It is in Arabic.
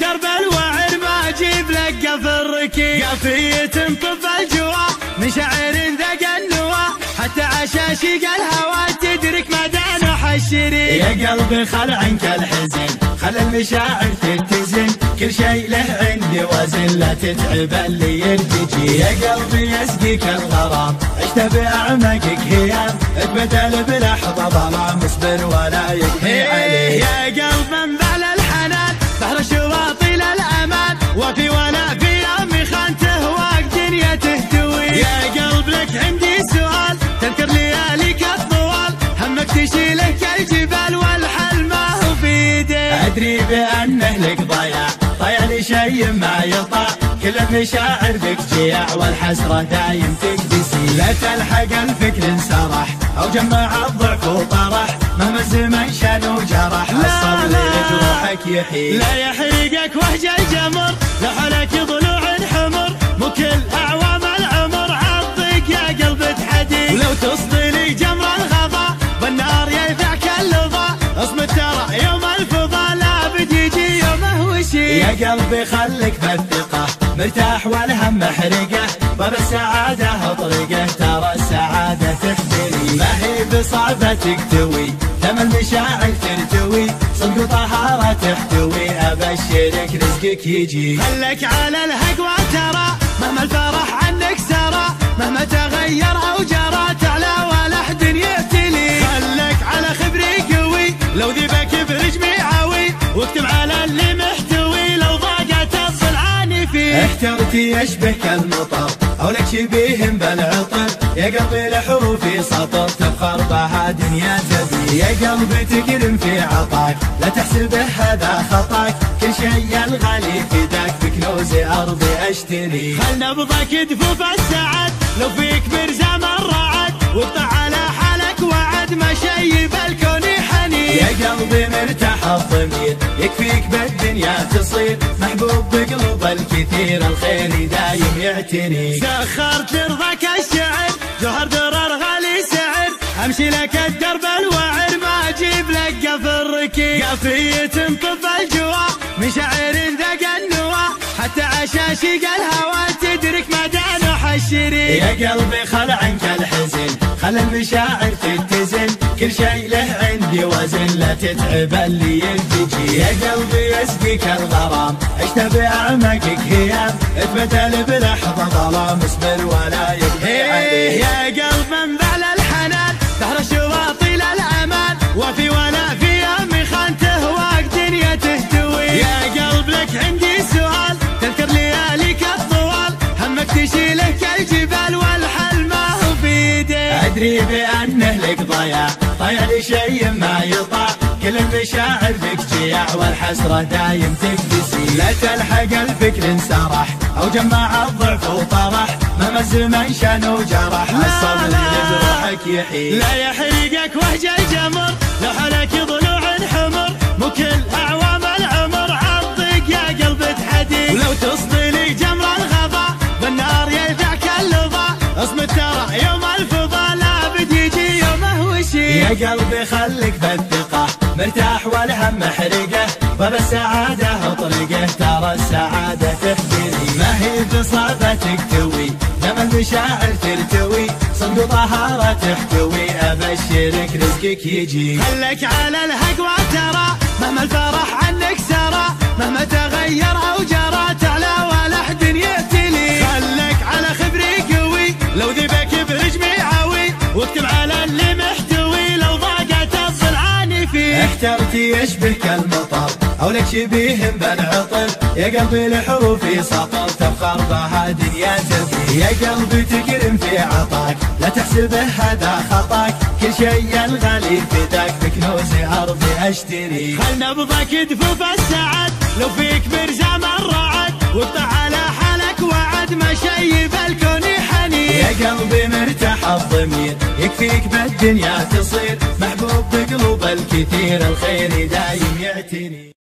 درب الوعر ما اجيب لك قفر ركيك، قافية طب الجوا من شعر ذاق النوى، حتى عشاشي الهوى تدرك مدى نوح الشريك. يا قلبي خل عنك الحزن، خل المشاعر تتزن، كل شيء له عندي وزن، لا تتعب اللي يرتجي. يا قلبي يسقيك الغرام، عشت بأعماقك هيام، اتبدل بلحظة ظلام، اصبر ولا يقضي عليك. يا قلب انبال الحنان، بحر الشواطئ للأمان، وفي ولا في يوم خانته واق دنيا تهتوي. يا قلب لك عندي سؤال، تذكر لياليك الطوال، همك تشيله كالجبال والحل ما هو في يديك. أدري بأنه لك ضياع، ضيع لي شيء ما يطاع، كل المشاعر بك جياع، والحسرة دايم تكدسي. لا تلحق الفكر انسرح، أو جمع الضعف وطرح، مهما الزمن شان وجرح، الصبر لجروحك يحيي. لا يحرقك وهج الجمر، لا حولك ضلوع حمر، مو كل أعوام العمر عضك يا قلب تحدي. ولو تصدي لي جمر الغضا، بالنار يذعك اللظى، اصمت ترى يوم الفضا لابد يجي يومه وشي. يا قلبي خلك بالثقة، مرتاح والهم محرقه، باب السعادة طريقه، ترى السعادة تحتري، ما هي بصعبتك توي، دم المشاعر ترتوي، صدق وطهارة تحتوي، أبشرك رزقك يجي. خلك على الهقوى ترى، مهما الفرح عنك سرى، مهما تغير أو جرى، تعلى ولا أحد يعتلي. خلك على خبري قوي، لو ذيبك برجمي عوي، واكتب على اللي محتوي، لو ضاقت الضلعان فيه. احترتي يشبه كالمطر، أو لك شبيه بالعطر، يا قلبي لحروفي سطر، تفخر بها دنيا تبي. يا قلبي تكرم في عطاك، لا تحسبه هذا خطاك، كل شيء الغالي فداك، بكنوز أرضي أشتري. خل نبضك دفوف السعد، لو فيك برزام الرعد، وابطع على حالك وعد، ما شي بالكون حنين. يا قلبي مرتاح الضمير، يكفيك بالدنيا تصير، محبوب بقلوب الكثير، الخير دايم يعتني. سخرت لرضاك الشعر، جوهر درر غالي سعر، امشي لك الدرب الوعر ما اجيب لك قفر ركيك، قافية طب الجوا من شعر ذاق النوى، حتى عشاشي الهوى تدرك مدى نوح الشريك. يا قلبي خل عنك الحزن، خل المشاعر تتزن، كل شيء له عندي وزن، لا تتعب اللي يلتجي. يا قلبي يسقيك الغرام، عشت بأعماقك هيام، اتبدل بلحظة ظلام، اصبر ولا يقضي عليك. يا قلب انبال الحنان، بحر الشواطئ للأمان، وفي ولا في يوم خانته واق دنيا تهتوي. يا قلب لك عندي سؤال، تذكر لياليك الطوال، همك تشيله كالجبال والحل ما هو في يديك. أدري بأنه لك ضياع، ضيع لي شيء ما يطاع، كل المشاعر بك جياع، والحسرة دايم تكدسي. لا تلحق الفكر انسرح، أو جمع الضعف وطرح، مهما الزمن شان وجرح، الصبر لجروحك يحيي. لا يحرقك وهج الجمر، لا حولك ضلوع حمر، مو كل أعوام العمر عضك يا قلب تحدي. ولو تصدي لي جمر الغضا، بالنار يذعك اللظى، اصمت ترى يوم الفضا لابد يجي يومه وشي. يا قلبي خلك بالثقة، مرتاح والهم محرقه، باب السعادة طريقه، ترى السعادة تحتري، ما هي بصعبتك توي، دم المشاعر ترتوي، صدق وطهارة تحتوي، أبشرك رزقك يجي. خلك على الهقوى ترى، مهما الفرح عنك سرى، مهما تغير أو جرى، تعلى ولا أحد يعتلي. خلك على خبري قوي، لو ذيبك برجمي عوي، واكتب على اللي محتوي، لو ضاقت الضلعان فيه. احترتي يشبه كالمطر، أو لك شبيه بالعطر، يا قلبي لحروفي سطر، تفخر بها دنيا تبي. يا قلبي تكرم في عطاك، لا تحسبه هذا خطاك، كل شيء الغالي فداك، بكنوز أرضي أشتري. خل نبضك دفوف السعد، لو فيك برزام الرعد، وابطع على حالك وعد، ما شي بالكون حنين. يا قلبي مرتاح الضمير، يكفيك بالدنيا تصير، محبوب بقلوب الكثير، الخير دايم يعتني.